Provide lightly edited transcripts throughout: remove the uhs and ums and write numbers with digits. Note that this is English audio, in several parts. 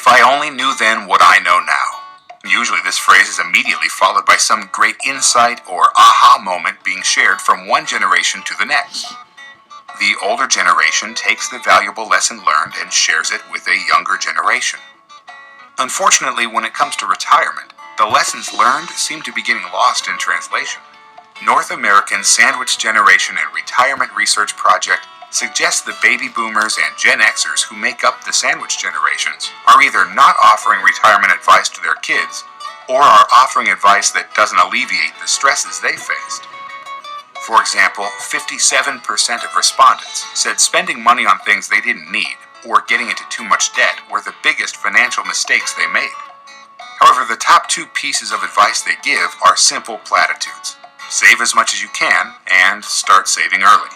If I only knew then what I know now. Usually this phrase is immediately followed by some great insight or aha moment being shared from one generation to the next. The older generation takes the valuable lesson learned and shares it with a younger generation. Unfortunately, when it comes to retirement, the lessons learned seem to be getting lost in translation. North American Sandwich Generation and Retirement Research Project suggests the baby boomers and Gen Xers who make up the sandwich generations are either not offering retirement advice to their kids or are offering advice that doesn't alleviate the stresses they faced. For example, 57% of respondents said spending money on things they didn't need or getting into too much debt were the biggest financial mistakes they made. However, the top two pieces of advice they give are simple platitudes. Save as much as you can and start saving early.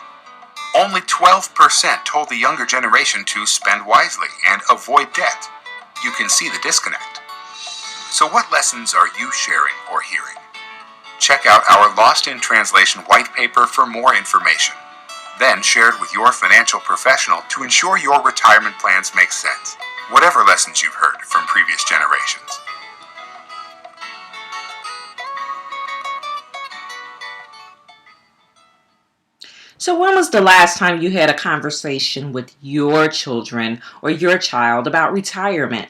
Only 12% told the younger generation to spend wisely and avoid debt. You can see the disconnect. So what lessons are you sharing or hearing? Check out our Lost in Translation white paper for more information. Then share it with your financial professional to ensure your retirement plans make sense, whatever lessons you've heard from previous generations. So when was the last time you had a conversation with your children or your child about retirement?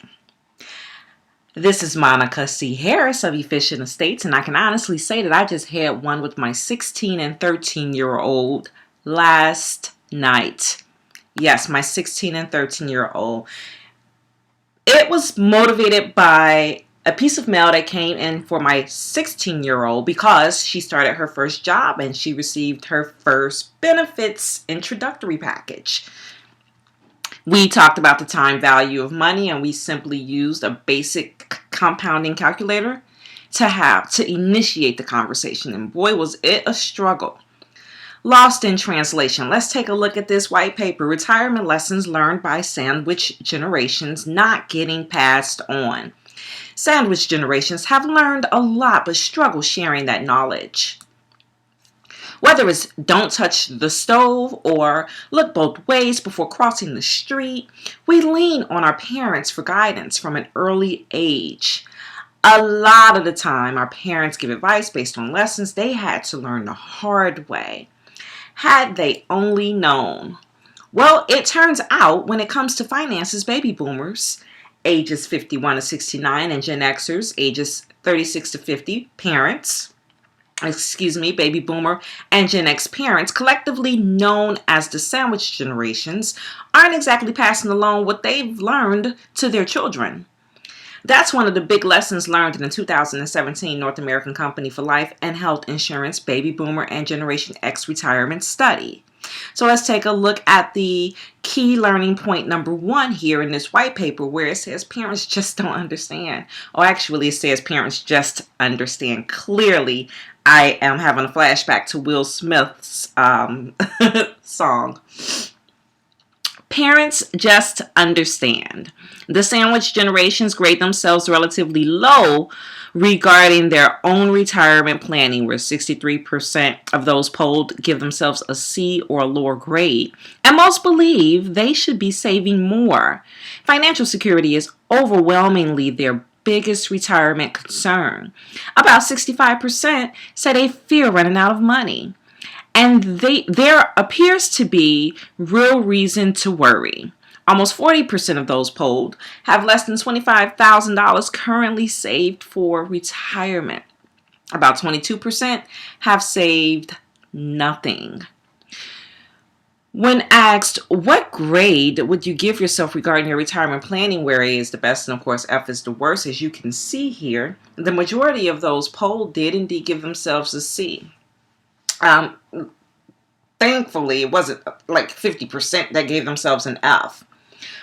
This is Monica C. Harris of Efficient Estates, and I can honestly say that I just had one with my 16 and 13-year-old last night. Yes, my 16 and 13-year-old. It was motivated by a piece of mail that came in for my 16-year-old because she started her first job and she received her first benefits introductory package. We talked about the time value of money, and we simply used a basic compounding calculator to initiate the conversation, and boy was it a struggle. Lost in translation. Let's take a look at this white paper, Retirement Lessons Learned by Sandwich Generations Not Getting Passed On. Sandwich generations have learned a lot but struggle sharing that knowledge. Whether it's don't touch the stove or look both ways before crossing the street, we lean on our parents for guidance from an early age. A lot of the time, our parents give advice based on lessons they had to learn the hard way. Had they only known. Well, it turns out when it comes to finances, baby boomers, ages 51 to 69, and Gen Xers, ages 36 to 50, baby boomer and Gen X parents, collectively known as the sandwich generations, aren't exactly passing along what they've learned to their children. That's one of the big lessons learned in the 2017 North American Company for Life and Health Insurance Baby Boomer and Generation X Retirement Study. So let's take a look at the key learning point number 1 here in this white paper, where it says parents just don't understand. Or actually it says parents just understand clearly. I am having a flashback to Will Smith's song. Parents just understand. The sandwich generations grade themselves relatively low regarding their own retirement planning, where 63% of those polled give themselves a C or a lower grade, and most believe they should be saving more. Financial security is overwhelmingly their biggest retirement concern. About 65% say they fear running out of money. And there appears to be real reason to worry. Almost 40% of those polled have less than $25,000 currently saved for retirement. About 22% have saved nothing. When asked, what grade would you give yourself regarding your retirement planning, where A is the best and of course F is the worst, as you can see here, the majority of those polled did indeed give themselves a C. Thankfully, it wasn't like 50% that gave themselves an F.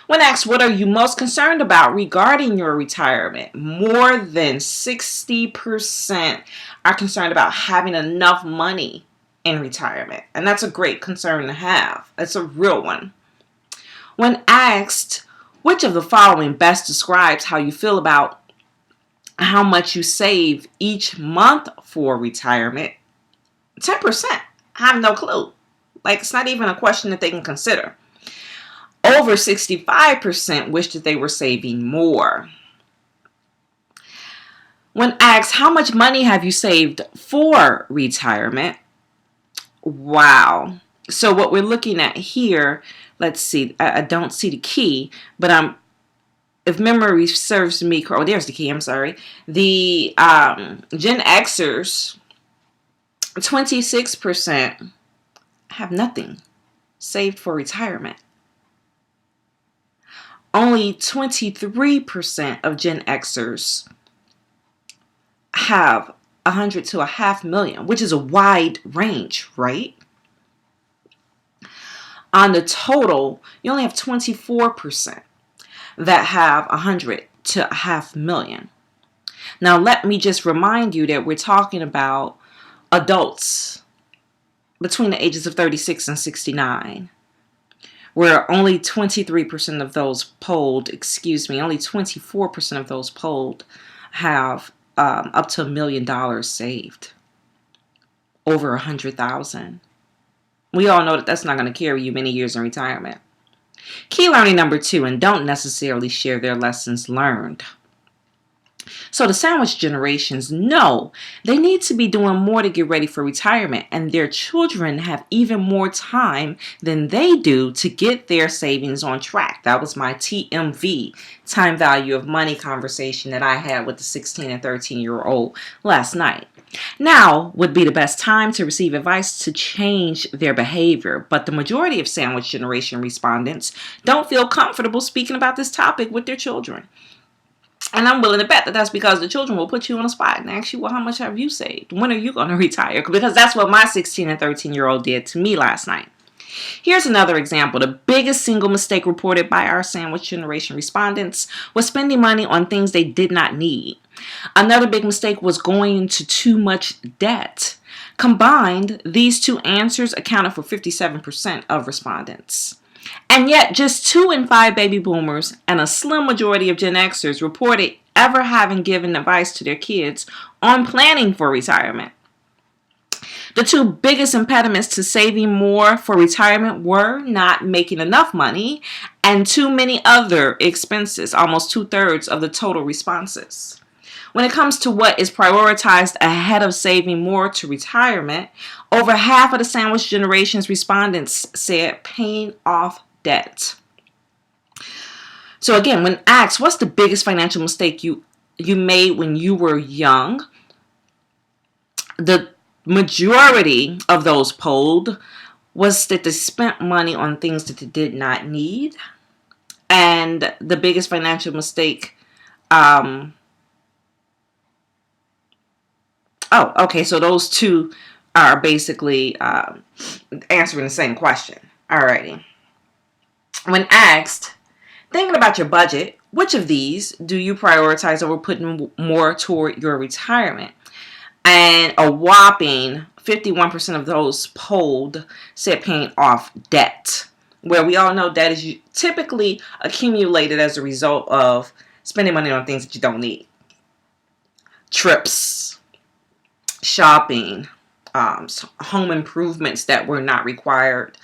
When asked, what are you most concerned about regarding your retirement? More than 60% are concerned about having enough money in retirement. And that's a great concern to have. It's a real one. When asked, which of the following best describes how you feel about how much you save each month for retirement? 10% have no clue. Like, it's not even a question that they can consider. Over 65% wish that they were saving more. When asked, how much money have you saved for retirement? Wow. So what we're looking at here, let's see, I don't see the key, but if memory serves me, oh, there's the key, I'm sorry. The Gen Xers, 26% have nothing saved for retirement. Only 23% of Gen Xers have 100 to a half million, which is a wide range, right? On the total, you only have 24% that have 100 to a half million. Now, let me just remind you that we're talking about adults between the ages of 36 and 69, where only 23% of those polled, only 24% of those polled have up to $1 million saved, over 100,000. We all know that that's not going to carry you many years in retirement. Key learning number 2, and don't necessarily share their lessons learned. So the sandwich generations know they need to be doing more to get ready for retirement, and their children have even more time than they do to get their savings on track. That was my TMV, time value of money, conversation that I had with the 16 and 13-year-old last night. Now would be the best time to receive advice to change their behavior, but the majority of sandwich generation respondents don't feel comfortable speaking about this topic with their children. And I'm willing to bet that that's because the children will put you on a spot and ask you, well, how much have you saved? When are you going to retire? Because that's what my 16 and 13-year-old did to me last night. Here's another example. The biggest single mistake reported by our sandwich generation respondents was spending money on things they did not need. Another big mistake was going into too much debt. Combined, these two answers accounted for 57% of respondents. And yet, just 2 in 5 baby boomers and a slim majority of Gen Xers reported ever having given advice to their kids on planning for retirement. The two biggest impediments to saving more for retirement were not making enough money and too many other expenses, almost 2/3 of the total responses. When it comes to what is prioritized ahead of saving more to retirement, over half of the sandwich generation's respondents said paying off debt. So again, when asked, what's the biggest financial mistake you made when you were young? The majority of those polled was that they spent money on things that they did not need. And the biggest financial mistake, so those two are basically answering the same question. Alrighty. When asked, thinking about your budget, which of these do you prioritize over putting more toward your retirement? And a whopping 51% of those polled said paying off debt, where we all know debt is typically accumulated as a result of spending money on things that you don't need. Trips, shopping, home improvements that were not required,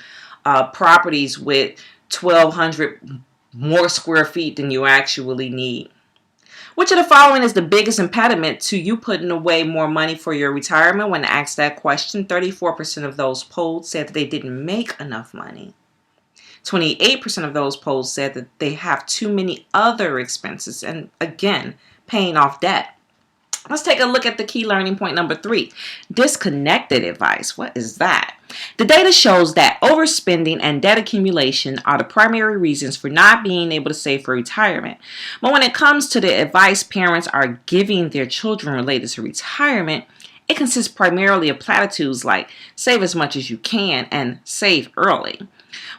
properties with 1,200 more square feet than you actually need. Which of the following is the biggest impediment to you putting away more money for your retirement? When asked that question, 34% of those polled said that they didn't make enough money. 28% of those polled said that they have too many other expenses, and again, paying off debt. Let's take a look at the key learning point number 3. Disconnected advice. What is that? The data shows that overspending and debt accumulation are the primary reasons for not being able to save for retirement. But when it comes to the advice parents are giving their children related to retirement, it consists primarily of platitudes like save as much as you can and save early.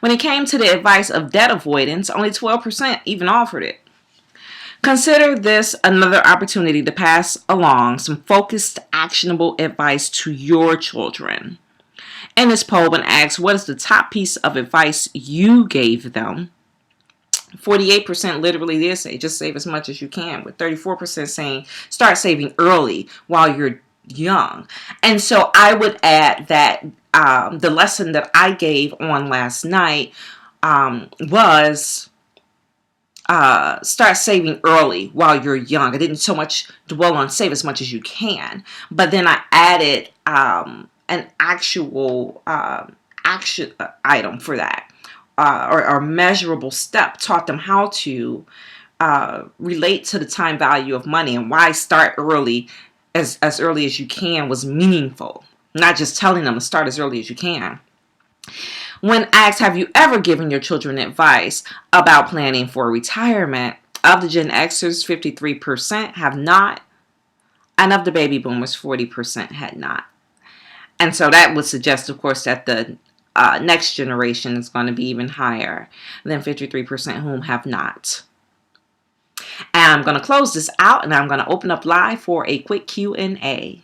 When it came to the advice of debt avoidance, only 12% even offered it. Consider this another opportunity to pass along some focused, actionable advice to your children. In this poll, when asked what is the top piece of advice you gave them, 48% literally did say just save as much as you can, with 34% saying start saving early while you're young. And so I would add that the lesson that I gave on last night was start saving early while you're young. I didn't so much dwell on save as much as you can, but then I added an actual action item for that, or measurable step. Taught them how to relate to the time value of money and why start early, as early as you can, was meaningful. Not just telling them to start as early as you can. When asked, have you ever given your children advice about planning for retirement? Of the Gen Xers, 53% have not, and of the baby boomers, 40% had not. And so that would suggest, of course, that the next generation is going to be even higher than 53% whom have not. And I'm going to close this out, and I'm going to open up live for a quick Q&A.